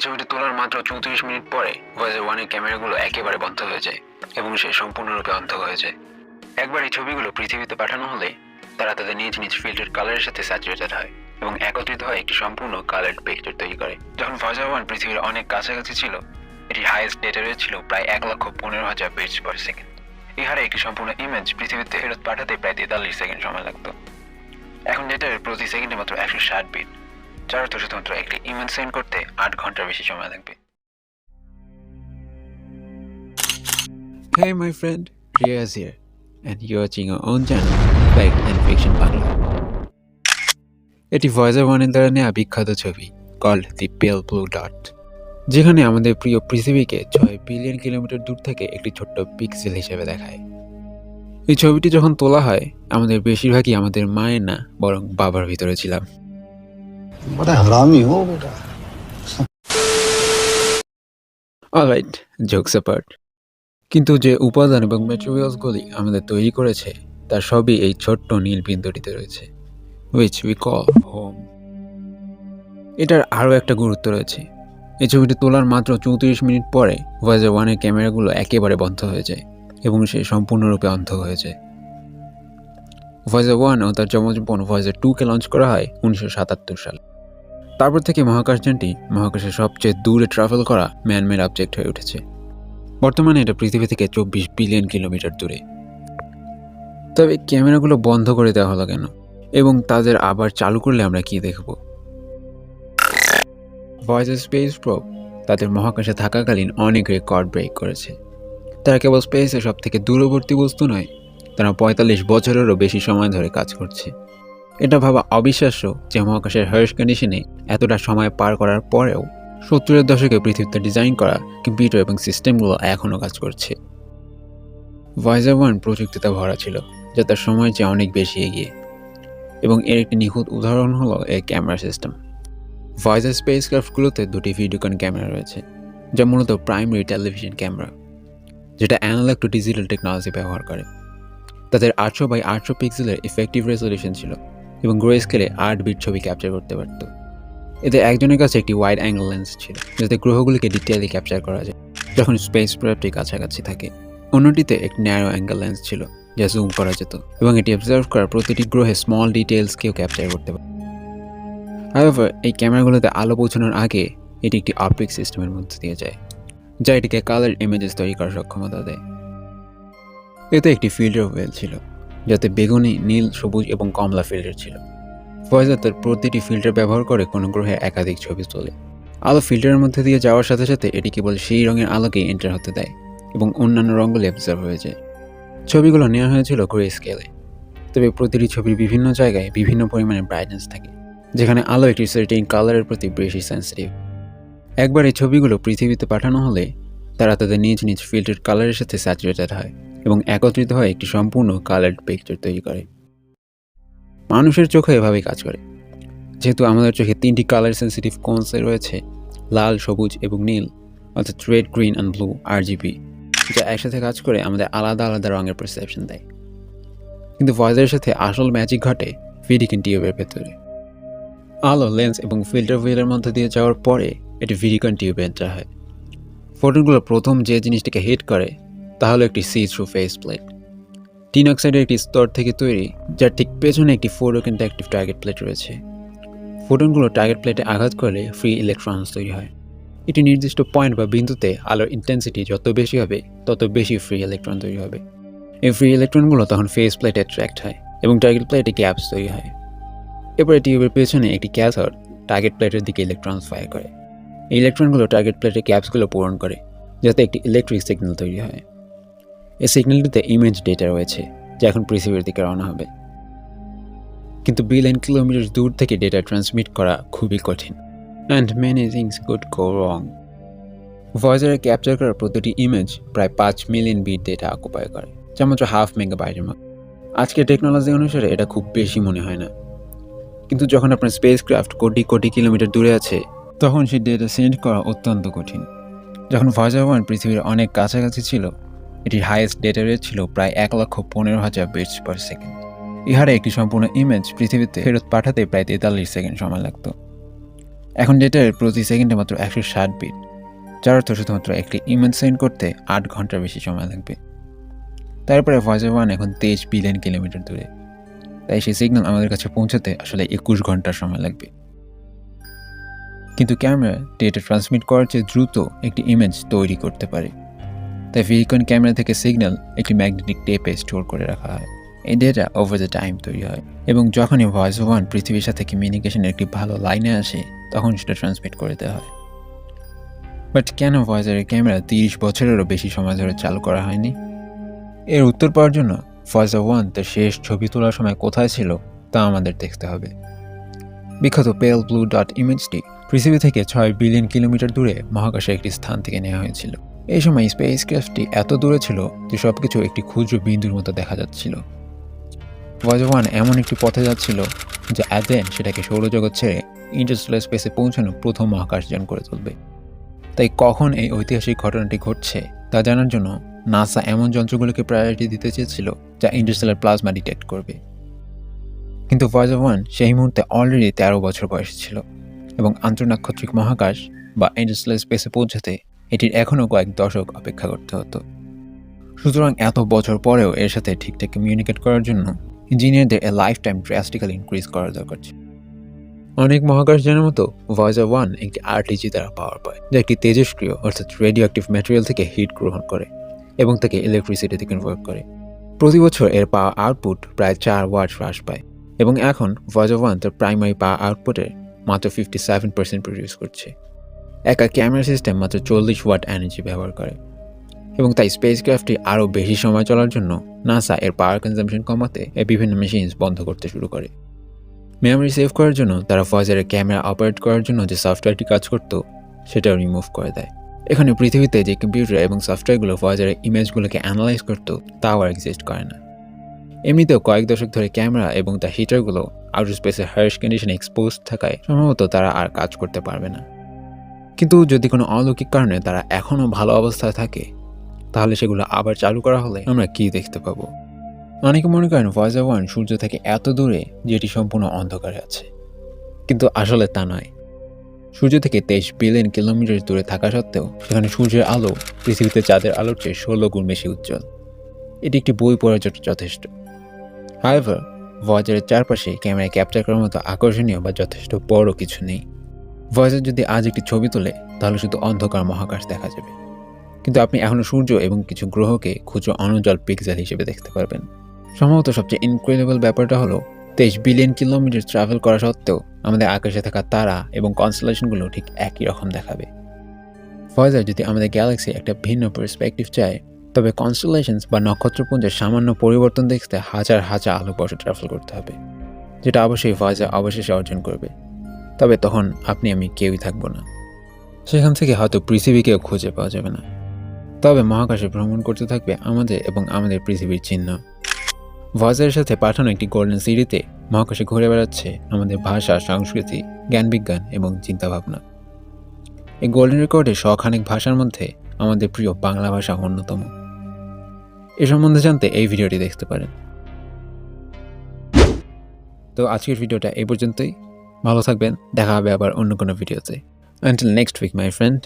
ছবিটি তোলার মাত্র 34 মিনিট পরে ভয়েজার 1 এর ক্যামেরাগুলো একেবারে বন্ধ হয়ে যায় এবং সে সম্পূর্ণরূপে অন্ধ হয়ে যায়। একবার এই ছবিগুলো পৃথিবীতে পাঠানো হলে তারা তাদের নিজ নিজ ফিল্টার কালারের সাথে স্যাচুরেটেড হয় এবং একত্রিত হয়ে একটি সম্পূর্ণ কালার্ড পিকচার তৈরি করে। যখন ভয়েজার 1 পৃথিবীর অনেক কাছাকাছি ছিল, এটির হাইয়েস্ট ডেটা রেট ছিল প্রায় 1,15,000 বিটস পার সেকেন্ড। এই হারে একটি সম্পূর্ণ ইমেজ পৃথিবীতে ফেরত পাঠাতে প্রায় 43 সেকেন্ড সময় লাগতো। এখন ডেটার প্রতি সেকেন্ডে মাত্র 160 বিট, যার অর্থ শুধুমাত্র একটি ইমেজ সেন্ড করতে 8 ঘন্টার বেশি সময় লাগবে। Hey my friend, Riyaz here, and you're watching our own channel, Fact and Fiction Bangla. এটি ভয়েজার 1 এর দ্বারা নেওয়া বিখ্যাত ছবি কল্ড দি পেল ব্লু ডট, যেখানে আমাদের প্রিয় পৃথিবীকে 6 বিলিয়ন কিলোমিটার দূর থেকে একটি ছোট্ট পিক্সেল হিসেবে দেখায়। এই ছবিটি যখন তোলা হয়, আমাদের বেশিরভাগই আমাদের মায়ের না বরং বাবার ভিতরে ছিলাম। बड़ा हरामी हो बेटा। অলরাইট, জোকস অ্যাপার্ট, কিন্তু যে উপাদান এবং ম্যাটেরিয়ালসগুলি আমাদের তৈরি করেছে তার সবই এই ছোট্ট নীল বিন্দুটিতে রয়েছে, which we call home. এটার আরও একটা গুরুত্ব রয়েছে। এই ছবিটি তোলার মাত্র 34 মিনিট পরে ভয়েজার 1 এর ক্যামেরাগুলো একেবারে বন্ধ হয়ে যায় এবং সে সম্পূর্ণরূপে অন্ধ হয়ে যায়। ভয়েজার 1 ও তার যমজ বোন ভয়েজার 2-কে লঞ্চ করা হয় 1977 সালে। তারপর থেকে মহাকাশযানটি মহাকাশের সবচেয়ে দূরে ট্রাভেল করা ম্যানমেড অবজেক্ট হয়ে উঠেছে। বর্তমানে এটা পৃথিবী থেকে 24 বিলিয়ন কিলোমিটার দূরে। তবে ক্যামেরাগুলো বন্ধ করে দেওয়া হলো কেন, এবং তাদের আবার চালু করলে আমরা কি দেখব? ভয়েজার স্পেস প্রোব তাদের মহাকাশে থাকাকালীন অনেক রেকর্ড ব্রেক করেছে। তারা কেবল স্পেসে সব থেকে দূরবর্তী বস্তু নয়, তারা 45 বছরেরও বেশি সময় ধরে কাজ করছে। এটা ভাবা অবিশ্বাস্য যে মহাকাশের হার্শ কন্ডিশনে এতটা সময় পার করার পরেও 70-এর দশকে পৃথিবীতে ডিজাইন করা কম্পিউটার এবং সিস্টেমগুলো এখনও কাজ করছে। ভয়েজার 1 প্রযুক্তিতে ভরা ছিল, যা তার সময়ের চেয়ে অনেক বেশি এগিয়ে, এবং এর একটি নিখুঁত উদাহরণ হলো এর ক্যামেরা সিস্টেম। ভয়েজার স্পেসক্রাফটগুলোতে দুটি ভিডিওকন ক্যামেরা রয়েছে, যা মূলত প্রাইমারি টেলিভিশন ক্যামেরা, যেটা অ্যানালগ টু ডিজিটাল টেকনোলজি ব্যবহার করে। তাদের 800x800 পিক্সেলের ইফেক্টিভ রেজলিউশন ছিল এবং গ্রে স্কেলে 8 বিট ছবি ক্যাপচার করতে পারত। এতে একজনের কাছে একটি ওয়াইড অ্যাঙ্গেল লেন্স ছিল, যাতে গ্রহগুলিকে ডিটেইলি ক্যাপচার করা যায় যখন স্পেস ক্রাফটটি কাছাকাছি থাকে। অন্যটিতে একটি ন্যারো অ্যাঙ্গেল লেন্স ছিল, যা জুম করা যেত এবং এটি অবজার্ভ করা প্রতিটি গ্রহে স্মল ডিটেইলসকেও ক্যাপচার করতে পারে। হাউএভার, এই ক্যামেরাগুলোতে আলো পৌঁছানোর আগে এটি একটি অপটিক সিস্টেমের মধ্যে দিয়ে যায়, যা এটিকে কালার ইমেজেস তৈরি করার সক্ষমতা দেয়। এতে একটি ফিল্টার ওয়েল ছিল, যাতে বেগুনি, নীল, সবুজ এবং কমলা ফিল্টার ছিল। ভয়েজার তার প্রতিটি ফিল্টার ব্যবহার করে কোনো গ্রহে একাধিক ছবি তোলে। আলো ফিল্টারের মধ্যে দিয়ে যাওয়ার সাথে সাথে এটি কেবল সেই রঙের আলোকেই এন্টার হতে দেয় এবং অন্যান্য রঙগুলো অবজার্ভ হয়ে যায়। ছবিগুলো নেওয়া হয়েছিল গ্রে স্কেলে, তবে প্রতিটি ছবির বিভিন্ন জায়গায় বিভিন্ন পরিমাণে ব্রাইটনেস থাকে, যেখানে আলো একটি সার্টেন কালারের প্রতি বেশি সেন্সিটিভ। একবার এই ছবিগুলো পৃথিবীতে পাঠানো হলে তারা তাদের নিজ নিজ ফিল্টার কালারের সাথে স্যাচুরেটেড হয় এবং একত্রিত হয়ে একটি সম্পূর্ণ কালার্ড পিকচার তৈরি করে। মানুষের চোখে এভাবেই কাজ করে। যেহেতু আমাদের চোখে 3টি কালার সেন্সিটিভ কোনস রয়েছে, লাল, সবুজ এবং নীল, অর্থাৎ red, green and blue RGB, যা একসাথে কাজ করে আমাদের আলাদা আলাদা রঙের পারসেপশন দেয়। কিন্তু ভয়েজারের সাথে আসল ম্যাজিক ঘটে ভিডিকন টিউবের ভেতরে। আলো, লেন্স এবং ফিল্টার হুইলের মধ্যে দিয়ে যাওয়ার পরে এটি ভিডিকন টিউবে এন্টার হয়। ফটোনগুলো প্রথম যে জিনিসটিকে হিট করে তা হলো একটি see through face plate. Tin অক্সাইডের একটি স্তর থেকে তৈরি, যার ঠিক পেছনে একটি ফটোকন্ডাক্টিভ টার্গেট প্লেট রয়েছে। ফোটনগুলো টার্গেট প্লেটে আঘাত করলে ফ্রি ইলেকট্রনস তৈরি হয়। এটি নির্দিষ্ট পয়েন্ট বা বিন্দুতে আলোর ইন্টেন্সিটি যত বেশি হবে তত বেশি ফ্রি ইলেকট্রন তৈরি হবে। এই ফ্রি ইলেকট্রনগুলো তখন ফেস প্লেটে অ্যাট্রাক্ট হয় এবং টার্গেট প্লেটে গ্যাপস তৈরি হয়। এরপরে টিউবের পেছনে একটি ক্যাথোড টার্গেট প্লেটের দিকে ইলেকট্রনস ফায়ার করে। এই ইলেকট্রনগুলো টার্গেট প্লেটের গ্যাপসগুলো পূরণ করে, যাতে একটি ইলেকট্রিক সিগন্যাল তৈরি হয়। এই সিগন্যালটিতে ইমেজ ডেটা রয়েছে, যা এখন পৃথিবীর দিকে রওনা হবে। কিন্তু বিলিয়ন কিলোমিটার দূর থেকে ডেটা ট্রান্সমিট করা খুবই কঠিন, and many things could go wrong. ভয়েজারে ক্যাপচার করা প্রতিটি ইমেজ প্রায় 5 মিলিয়ন বিট ডেটা অকুপাই করে, যা মাত্র 0.5 মেগাবাইটের মতো। আজকের টেকনোলজি অনুসারে এটা খুব বেশি মনে হয় না, কিন্তু যখন আপনার স্পেসক্রাফট কোটি কোটি কিলোমিটার দূরে আছে, তখন সেই ডেটা সেন্ড করা অত্যন্ত কঠিন। যখন ভয়েজার 1 পৃথিবীর অনেক কাছাকাছি ছিল, এটির হাইয়েস্ট ডেটা রেট ছিল প্রায় 1,15,000 বিটস পার সেকেন্ড। এই হারে একটি সম্পূর্ণ ইমেজ পৃথিবীতে ফেরত পাঠাতে প্রায় 43 সেকেন্ড সময় লাগতো। এখন ডেটার প্রতি সেকেন্ডে মাত্র 160 বিট, যার অর্থ শুধুমাত্র একটি ইমেজ সেন্ড করতে 8 ঘন্টার বেশি সময় লাগবে। তারপরে ভয়েজার 1 এখন 23 বিলিয়ন কিলোমিটার দূরে, তাই সেই সিগন্যাল আমাদের কাছে পৌঁছাতে আসলে 21 ঘন্টার সময় লাগবে। কিন্তু ক্যামেরা ডেটা ট্রান্সমিট করার চেয়ে দ্রুত একটি ইমেজ তৈরি করতে পারে। তাই ভিকন ক্যামেরা থেকে সিগন্যাল একটি ম্যাগনেটিক টেপে স্টোর করে রাখা হয়। এই ডেটা ওভার দ্য টাইম তৈরি হয় এবং যখনই ভয়েজার 1 পৃথিবীর সাথে কমিউনিকেশনের একটি ভালো লাইনে আসে তখন সেটা ট্রান্সমিট করে দেওয়া হয়। বাট কেন ভয়েজারের ক্যামেরা 30 বছরেরও বেশি সময় ধরে চালু করা হয়নি? এর উত্তর পাওয়ার জন্য ভয়েজার 1 তার শেষ ছবি তোলার সময় কোথায় ছিল তা আমাদের দেখতে হবে। বিখ্যাত পেল ব্লু ডট ইমেজটি পৃথিবী থেকে 6 বিলিয়ন কিলোমিটার দূরে মহাকাশের একটি স্থান থেকে নেওয়া হয়েছিল। এই সময় স্পেস ক্রাফটটি এত দূরে ছিল যে সবকিছু একটি ক্ষুদ্র বিন্দুর মতো দেখা যাচ্ছিল। ভয়েজার 1 এমন একটি পথে যাচ্ছিল যা অ্যাদেন সেটাকে সৌরজগৎ ছেড়ে ইন্টারস্টেলার স্পেসে পৌঁছানো প্রথম মহাকাশযান করে তুলবে। তাই কখন এই ঐতিহাসিক ঘটনাটি ঘটছে তা জানার জন্য নাসা এমন যন্ত্রগুলোকে প্রায়োরিটি দিতে চেয়েছিল যা ইন্টারস্টেলার প্লাজমা ডিটেক্ট করবে। কিন্তু ভয়েজার 1 সেই মুহূর্তে অলরেডি 13 বছর বয়সে ছিল এবং আন্তর্নাক্ষত্রিক মহাকাশ বা ইন্টারস্টেলার স্পেসে পৌঁছাতে এটির এখনও কয়েক দশক অপেক্ষা করতে হতো। সুতরাং এত বছর পরেও এর সাথে ঠিকঠাক কমিউনিকেট করার জন্য ইঞ্জিনিয়ারদের লাইফ টাইম ড্রাস্টিক্যালি ইনক্রিজ করা দরকার ছিল। অনেক মহাকাশযানের মতো ভয়েজার 1 একটি আরটিজি দ্বারা পাওয়ার পায়, যা একটি তেজস্ক্রিয় অর্থাৎ রেডিও অ্যাক্টিভ ম্যাটেরিয়াল থেকে হিট গ্রহণ করে এবং তাকে ইলেকট্রিসিটিতে কনভার্ট করে। প্রতি বছর এর পাওয়ার আউটপুট প্রায় 4 ওয়াট হ্রাস পায় এবং এখন ভয়েজার 1 তার প্রাইমারি পাওয়ার আউটপুটের মাত্র 57% প্রডিউস করছে। একা ক্যামেরা সিস্টেম মাত্র 40 ওয়াট এনার্জি ব্যবহার করে এবং তাই স্পেসক্রাফটটি আরও বেশি সময় চলার জন্য নাসা এর পাওয়ার কনজাম্পশন কমাতে এর বিভিন্ন মেশিনস বন্ধ করতে শুরু করে। মেমোরি সেভ করার জন্য তারা ভয়েজারের ক্যামেরা অপারেট করার জন্য যে সফটওয়্যারটি কাজ করত সেটাও রিমুভ করে দেয়। এখানে পৃথিবীতে যে কম্পিউটার এবং সফটওয়্যারগুলো ভয়েজারের ইমেজগুলোকে অ্যানালাইজ করত তাও আর এক্সিস্ট করে না। এমনিতেও কয়েক দশক ধরে ক্যামেরা এবং তার হিটারগুলো আউটার স্পেসের হার্শ কন্ডিশনে এক্সপোজ থাকায় সম্ভবত তারা আর কাজ করতে পারবে না। কিন্তু যদি কোনো অলৌকিক কারণে তারা এখনও ভালো অবস্থায় থাকে তাহলে সেগুলো আবার চালু করা হলে আমরা কি দেখতে পাবো? অনেকে মনে করেন ভয়েজার 1 সূর্য থেকে এত দূরে যে এটি সম্পূর্ণ অন্ধকারে আছে, কিন্তু আসলে তা নয়। সূর্য থেকে 23 বিলিয়ন কিলোমিটার দূরে থাকা সত্ত্বেও সেখানে সূর্যের আলো পৃথিবীতে চাঁদের আলোর চেয়ে 16 গুণ বেশি উজ্জ্বল। এটি একটি বই পড়ার জন্য যথেষ্ট। হাউএভার, ভয়েজারের চারপাশে ক্যামেরায় ক্যাপচার করার মতো আকর্ষণীয় বা যথেষ্ট বড় কিছু নেই। ভয়েজার যদি আজ একটি ছবি তোলে তাহলে শুধু অন্ধকার মহাকাশ দেখা যাবে, কিন্তু আপনি এখনও সূর্য এবং কিছু গ্রহকে ক্ষুদ্র অনুজ্জ্বল পিক্সেল হিসেবে দেখতে পারবেন। সম্ভবত সবচেয়ে ইনক্রেডিবল ব্যাপারটা হলো 23 বিলিয়ন কিলোমিটার ট্রাভেল করা সত্ত্বেও আমাদের আকাশে থাকা তারা এবং কনস্টেলেশনগুলো ঠিক একই রকম দেখাবে। ভয়েজার যদি আমাদের গ্যালাক্সি একটা ভিন্ন পার্সপেক্টিভ চায়, তবে কনস্টেলেশনস বা নক্ষত্রপুঞ্জের সামান্য পরিবর্তন দেখতে হাজার হাজার আলোকবর্ষ ট্রাভেল করতে হবে, যেটা অবশ্যই ভয়েজার অবশেষে অর্জন করবে। তবে তখন আপনি আমি কেউই থাকবো না। সেখান থেকে হয়তো পৃথিবীকেও খুঁজে পাওয়া যাবে না। তবে মহাকাশে ভ্রমণ করতে থাকবে আমাদের এবং আমাদের পৃথিবীর চিহ্ন। ভয়েজারের সাথে পাঠানো একটি গোল্ডেন সিডিতে মহাকাশে ঘুরে বেড়াচ্ছে আমাদের ভাষা, সংস্কৃতি, জ্ঞানবিজ্ঞান এবং চিন্তাভাবনা। এই গোল্ডেন রেকর্ডে শখানেক ভাষার মধ্যে আমাদের প্রিয় বাংলা ভাষা অন্যতম। এ সম্বন্ধে জানতে এই ভিডিওটি দেখতে পারেন। তো আজকের ভিডিওটা এই পর্যন্তই। ভালো থাকবেন, দেখা হবে আবার অন্য কোনো ভিডিওতে। Until next week, my friend.